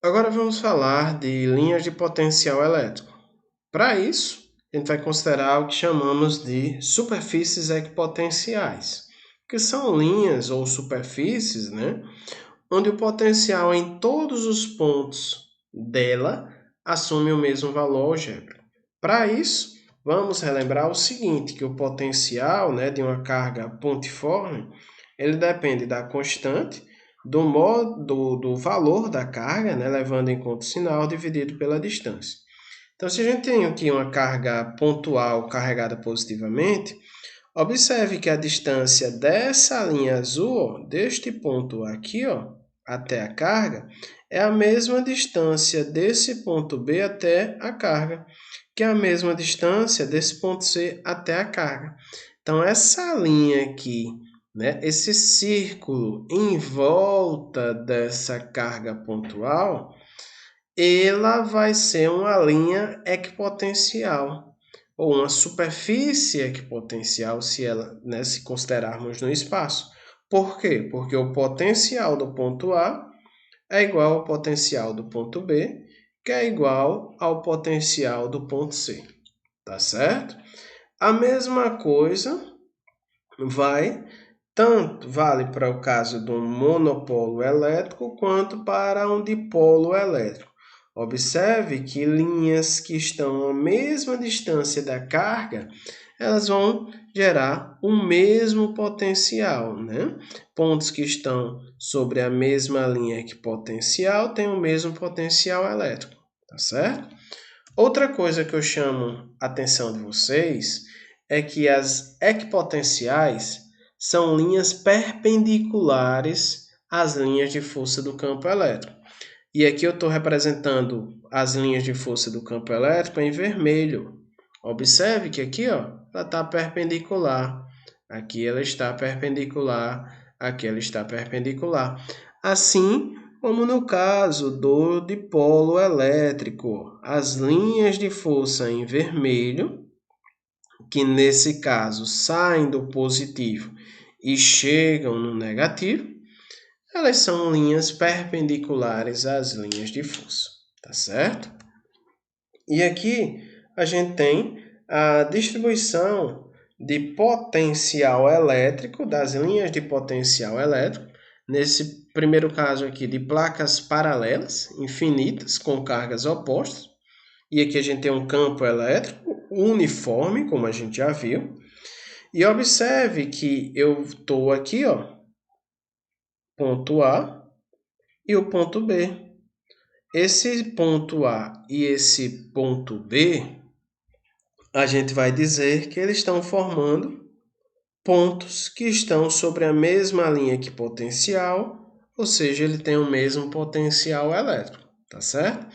Agora vamos falar de linhas de potencial elétrico. Para isso, a gente vai considerar o que chamamos de superfícies equipotenciais, que são linhas ou superfícies, onde o potencial em todos os pontos dela assume o mesmo valor algébrico. Para isso, vamos relembrar o seguinte, que o potencial, de uma carga pontiforme, ele depende da constante, do valor da carga, levando em conta o sinal dividido pela distância. Então, se a gente tem aqui uma carga pontual carregada positivamente, observe que a distância dessa linha azul, deste ponto aqui, até a carga, é a mesma distância desse ponto B até a carga, que é a mesma distância desse ponto C até a carga. Então, essa linha aqui, esse círculo em volta dessa carga pontual, ela vai ser uma linha equipotencial, ou uma superfície equipotencial, se considerarmos no espaço. Por quê? Porque o potencial do ponto A é igual ao potencial do ponto B, que é igual ao potencial do ponto C. Tá certo? A mesma coisa vale para o caso de um monopolo elétrico quanto para um dipolo elétrico. Observe que linhas que estão à mesma distância da carga, elas vão gerar o mesmo potencial, Pontos que estão sobre a mesma linha equipotencial têm o mesmo potencial elétrico, tá certo? Outra coisa que eu chamo a atenção de vocês é que as equipotenciais são linhas perpendiculares às linhas de força do campo elétrico. E aqui eu estou representando as linhas de força do campo elétrico em vermelho. Observe que aqui ela está perpendicular, aqui ela está perpendicular, aqui ela está perpendicular. Assim como no caso do dipolo elétrico, as linhas de força em vermelho, que nesse caso saem do positivo e chegam no negativo, elas são linhas perpendiculares às linhas de força, tá certo? E aqui a gente tem a distribuição de potencial elétrico, das linhas de potencial elétrico, nesse primeiro caso aqui de placas paralelas, infinitas, com cargas opostas. E aqui a gente tem um campo elétrico uniforme, como a gente já viu. E observe que eu estou aqui, ponto A e o ponto B. Esse ponto A e esse ponto B, a gente vai dizer que eles estão formando pontos que estão sobre a mesma linha equipotencial, ou seja, ele tem o mesmo potencial elétrico, tá certo?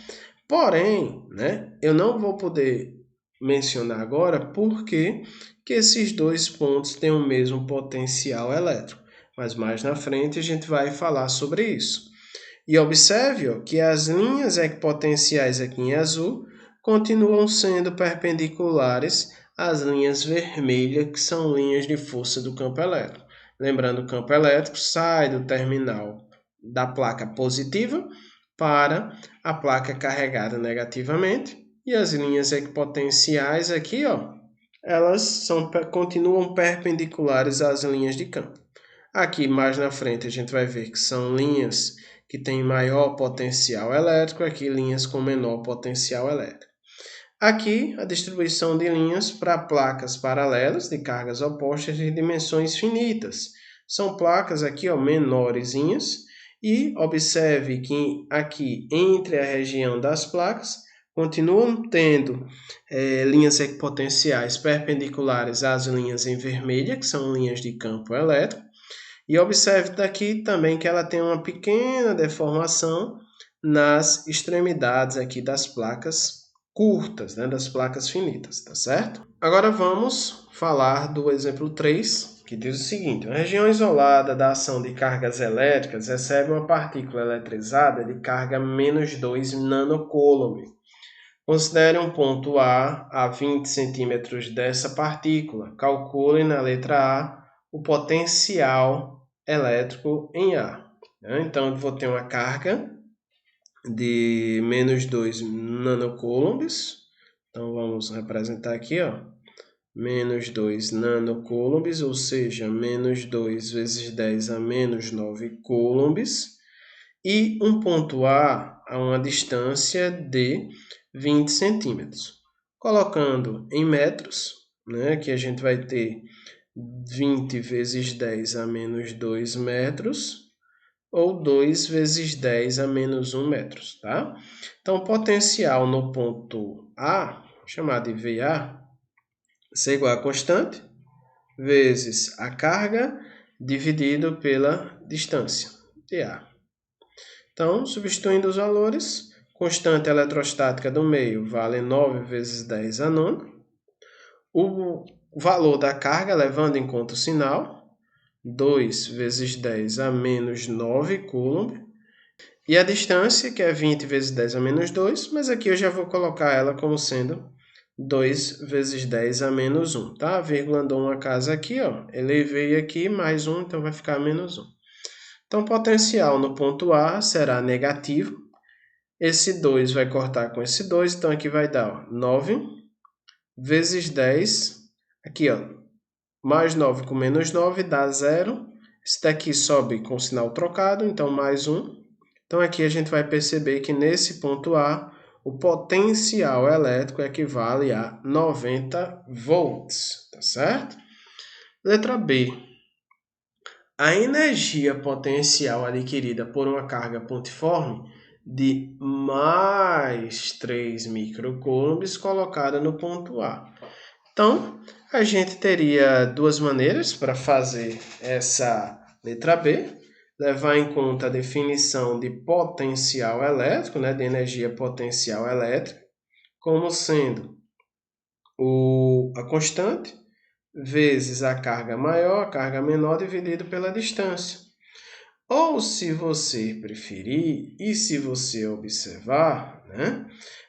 Porém, eu não vou poder mencionar agora por que esses dois pontos têm o mesmo potencial elétrico, mas mais na frente a gente vai falar sobre isso. E observe que as linhas equipotenciais aqui em azul continuam sendo perpendiculares às linhas vermelhas, que são linhas de força do campo elétrico. Lembrando, o campo elétrico sai do terminal da placa positiva para a placa carregada negativamente, e as linhas equipotenciais aqui, elas continuam perpendiculares às linhas de campo. Aqui mais na frente a gente vai ver que são linhas que têm maior potencial elétrico, aqui linhas com menor potencial elétrico. Aqui a distribuição de linhas para placas paralelas de cargas opostas de dimensões finitas. São placas aqui menorzinhas, e observe que aqui entre a região das placas continuam tendo linhas equipotenciais perpendiculares às linhas em vermelha, que são linhas de campo elétrico. E observe daqui também que ela tem uma pequena deformação nas extremidades aqui das placas curtas, das placas finitas, tá certo? Agora vamos falar do exemplo 3, que diz o seguinte: uma região isolada da ação de cargas elétricas recebe uma partícula eletrizada de carga menos 2 nanocoulomb. Considere um ponto A 20 centímetros dessa partícula. Calcule na letra A o potencial elétrico em A. Então, eu vou ter uma carga de menos 2 nanocoulombs. Então, vamos representar aqui, ó, menos 2 nanocoulombs, ou seja, menos 2 vezes 10 a menos 9 coulombs. E um ponto A a uma distância de 20 centímetros. Colocando em metros, né, que a gente vai ter 20 vezes 10 a menos 2 metros, ou 2 vezes 10 a menos 1 metros, tá? Então, o potencial no ponto A, chamado de VA, é igual a constante, vezes a carga, dividido pela distância, dA. Então, substituindo os valores, constante eletrostática do meio vale 9 vezes 10 a nona. O valor da carga, levando em conta o sinal, 2 vezes 10 a menos 9 coulomb. E a distância, que é 20 vezes 10 a menos 2, mas aqui eu já vou colocar ela como sendo 2 vezes 10 a menos 1, tá? A vírgula andou uma casa aqui, ó. Elevei aqui mais 1, então vai ficar menos 1. Então, o potencial no ponto A será negativo. Esse 2 vai cortar com esse 2, então aqui vai dar, ó, 9 vezes 10, aqui, ó, mais 9 com menos 9 dá 0. Esse daqui sobe com o sinal trocado, então mais 1. Então, aqui a gente vai perceber que nesse ponto A, o potencial elétrico equivale a 90 volts, tá certo? Letra B. A energia potencial adquirida por uma carga pontiforme de mais 3 microcoulombs colocada no ponto A. Então, a gente teria duas maneiras para fazer essa letra B. Levar em conta a definição de potencial elétrico, né, de energia potencial elétrica, como sendo a constante vezes a carga maior, a carga menor, dividido pela distância. Ou, se você preferir, e se você observar, né,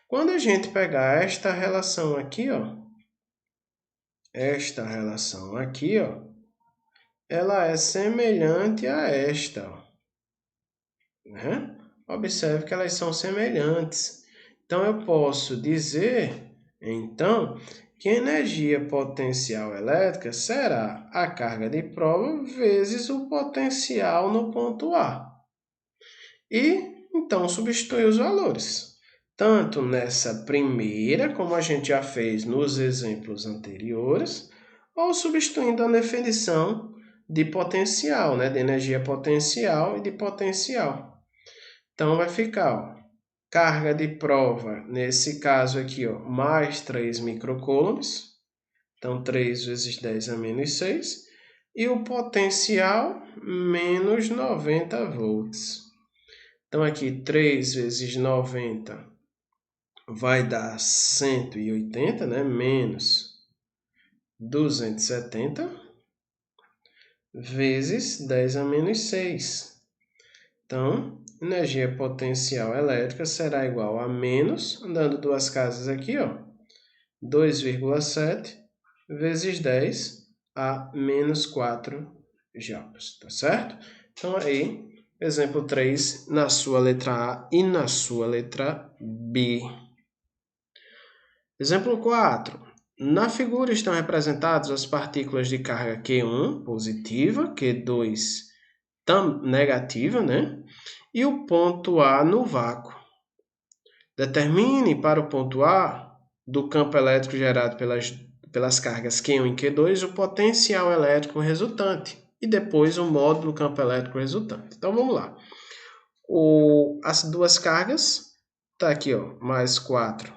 quando a gente pegar esta relação aqui, ó, ela é semelhante a esta, ó, né? Observe que elas são semelhantes. Então, eu posso dizer, então, que a energia potencial elétrica será a carga de prova vezes o potencial no ponto A. E, então, substitui os valores. Tanto nessa primeira, como a gente já fez nos exemplos anteriores, ou substituindo a definição de potencial, né? De energia potencial e de potencial. Então, vai ficar, ó, carga de prova, nesse caso aqui, ó, mais 3 microcoulombs. Então, 3 vezes 10 a menos 6. E o potencial, menos 90 volts. Então, aqui, 3 vezes 90 vai dar 180, né? Menos 270, vezes 10 a menos 6. Então, energia potencial elétrica será igual a menos, andando duas casas aqui, ó, 2,7 vezes 10 a menos 4 joules, tá certo? Então, aí, exemplo 3 na sua letra A e na sua letra B. Exemplo 4. Na figura estão representadas as partículas de carga Q1 positiva, Q2 negativa, né? E o ponto A no vácuo. Determine para o ponto A do campo elétrico gerado pelas cargas Q1 e Q2 o potencial elétrico resultante e depois o módulo do campo elétrico resultante. Então, vamos lá. As duas cargas, tá aqui, ó, mais 4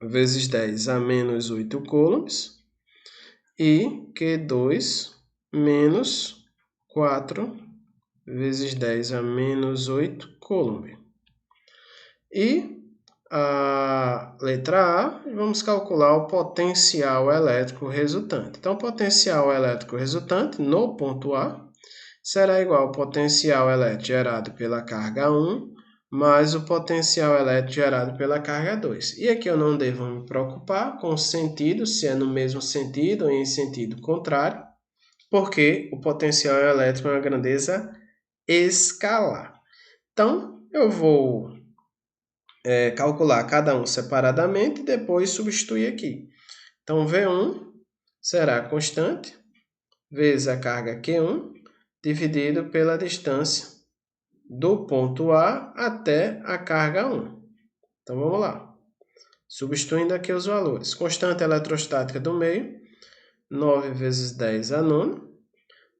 vezes 10 a menos 8 coulombs e Q2 menos 4 vezes 10 a menos 8 coulomb. E a letra A, vamos calcular o potencial elétrico resultante. Então, o potencial elétrico resultante no ponto A será igual ao potencial elétrico gerado pela carga 1 mais o potencial elétrico gerado pela carga 2. E aqui eu não devo me preocupar com o sentido, se é no mesmo sentido ou em sentido contrário, porque o potencial elétrico é uma grandeza escalar. Então, eu vou calcular cada um separadamente e depois substituir aqui. Então, V1 será a constante vezes a carga Q1 dividido pela distância do ponto A até a carga 1. Então, vamos lá. Substituindo aqui os valores. Constante eletrostática do meio, 9 vezes 10 a nona,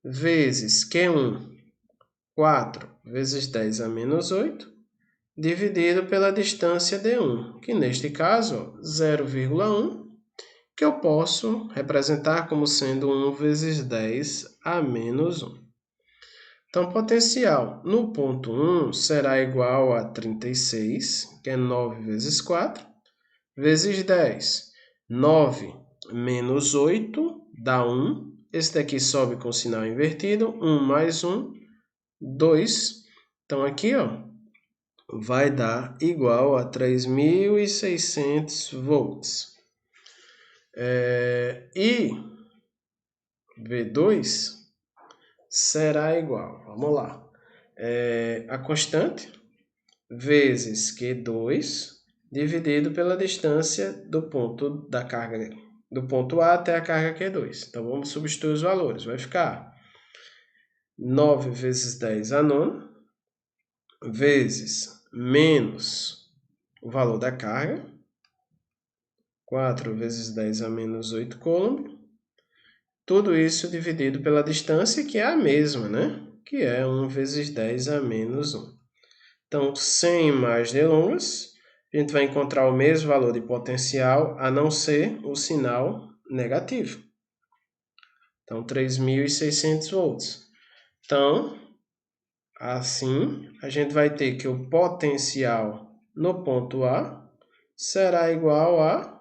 vezes Q1, 4 vezes 10 a menos 8, dividido pela distância D1, que neste caso, 0,1, que eu posso representar como sendo 1 vezes 10 a menos 1. Então, potencial no ponto 1 será igual a 36, que é 9 vezes 4, vezes 10. 9 menos 8 dá 1. Esse daqui sobe com o sinal invertido. 1 mais 1, 2. Então, aqui, ó, vai dar igual a 3.600 volts. E V2 será igual, vamos lá, a constante vezes Q2 dividido pela distância do ponto da carga, do ponto A até a carga Q2. Então, vamos substituir os valores. Vai ficar 9 vezes 10 a nona, vezes menos o valor da carga, 4 vezes 10 a menos 8 coulomb. Tudo isso dividido pela distância, que é a mesma, né? Que é 1 vezes 10 a menos 1. Então, sem mais delongas, a gente vai encontrar o mesmo valor de potencial, a não ser o sinal negativo. Então, 3.600 volts. Então, assim, a gente vai ter que o potencial no ponto A será igual a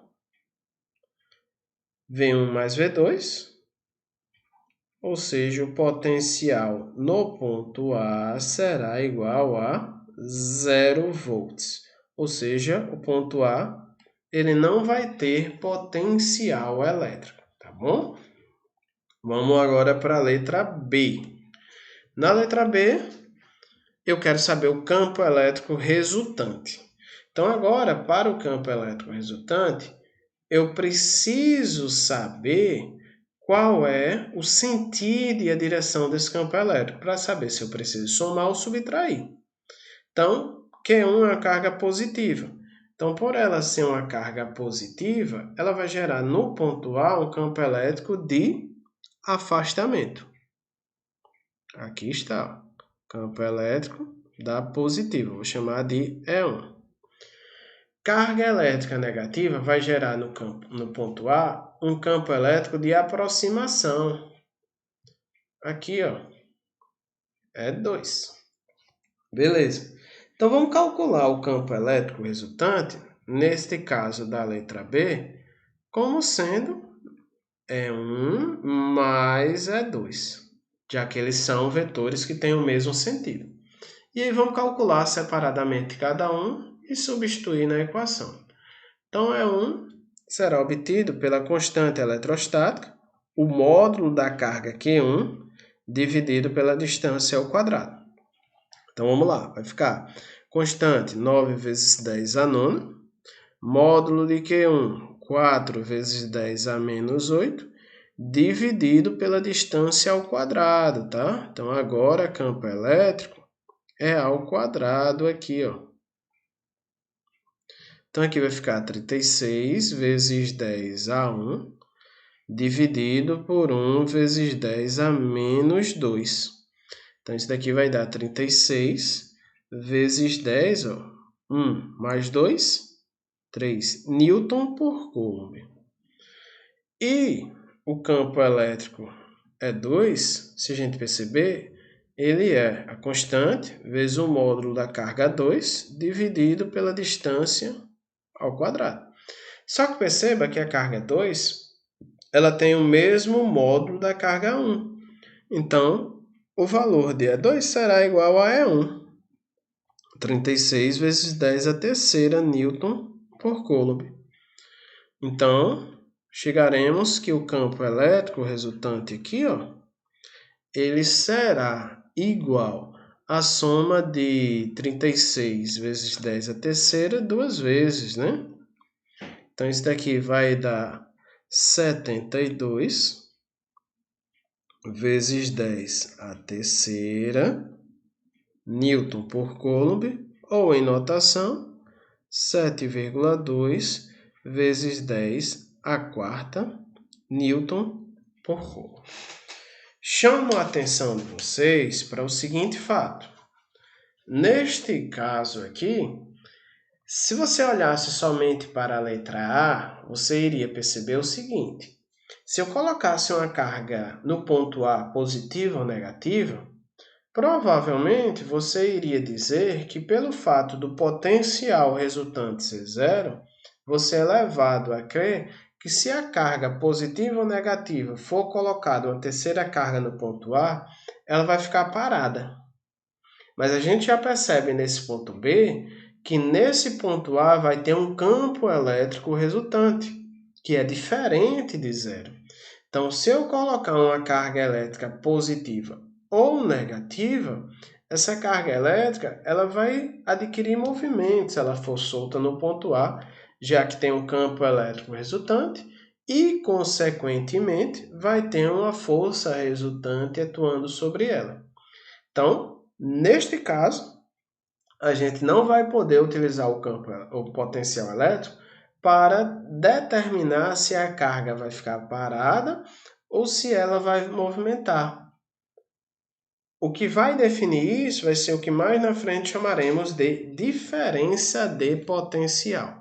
V1 mais V2, ou seja, o potencial no ponto A será igual a 0 volts. Ou seja, o ponto A ele não vai ter potencial elétrico, tá bom? Vamos agora para a letra B. Na letra B, eu quero saber o campo elétrico resultante. Então, agora, para o campo elétrico resultante, eu preciso saber qual é o sentido e a direção desse campo elétrico, para saber se eu preciso somar ou subtrair. Então, Q1 é uma carga positiva. Então, por ela ser uma carga positiva, ela vai gerar no ponto A um campo elétrico de afastamento. Aqui está, campo elétrico da positiva, vou chamar de E1. Carga elétrica negativa vai gerar no ponto A um campo elétrico de aproximação. Aqui, ó, é 2. Beleza. Então, vamos calcular o campo elétrico resultante, neste caso da letra B, como sendo E1 mais E2, já que eles são vetores que têm o mesmo sentido. E aí vamos calcular separadamente cada um e substituir na equação. Então, E1 será obtido pela constante eletrostática, o módulo da carga Q1, dividido pela distância ao quadrado. Então, vamos lá, vai ficar constante 9 vezes 10 a nona, módulo de Q1, 4 vezes 10 a menos 8, dividido pela distância ao quadrado, tá? Então, agora, campo elétrico é ao quadrado aqui, ó. Então, aqui vai ficar 36 vezes 10 a 1, dividido por 1 vezes 10 a menos 2. Então, isso daqui vai dar 36 vezes 10, ó, 1 mais 2, 3 newton por coulomb. E o campo elétrico é 2, se a gente perceber, ele é a constante vezes o módulo da carga 2, dividido pela distância ao quadrado. Só que perceba que a carga 2, ela tem o mesmo módulo da carga 1. Então, o valor de E2 será igual a E1. 36 vezes 10 a terceira newton por coulomb. Então, chegaremos que o campo elétrico resultante aqui, ó, ele será igual a soma de 36 vezes 10 a terceira duas vezes, né? Então, isso daqui vai dar 72 vezes 10 a terceira, Newton por Coulomb, ou em notação, 7,2 vezes 10 a quarta, Newton por Coulomb. Chamo a atenção de vocês para o seguinte fato. Neste caso aqui, se você olhasse somente para a letra A, você iria perceber o seguinte. Se eu colocasse uma carga no ponto A positiva ou negativa, provavelmente você iria dizer que pelo fato do potencial resultante ser zero, você é levado a crer que se a carga positiva ou negativa for colocada uma terceira carga no ponto A, ela vai ficar parada. Mas a gente já percebe nesse ponto B que nesse ponto A vai ter um campo elétrico resultante, que é diferente de zero. Então, se eu colocar uma carga elétrica positiva ou negativa, essa carga elétrica ela vai adquirir movimento se ela for solta no ponto A, já que tem um campo elétrico resultante, e, consequentemente, vai ter uma força resultante atuando sobre ela. Então, neste caso, a gente não vai poder utilizar o potencial elétrico para determinar se a carga vai ficar parada ou se ela vai movimentar. O que vai definir isso vai ser o que mais na frente chamaremos de diferença de potencial.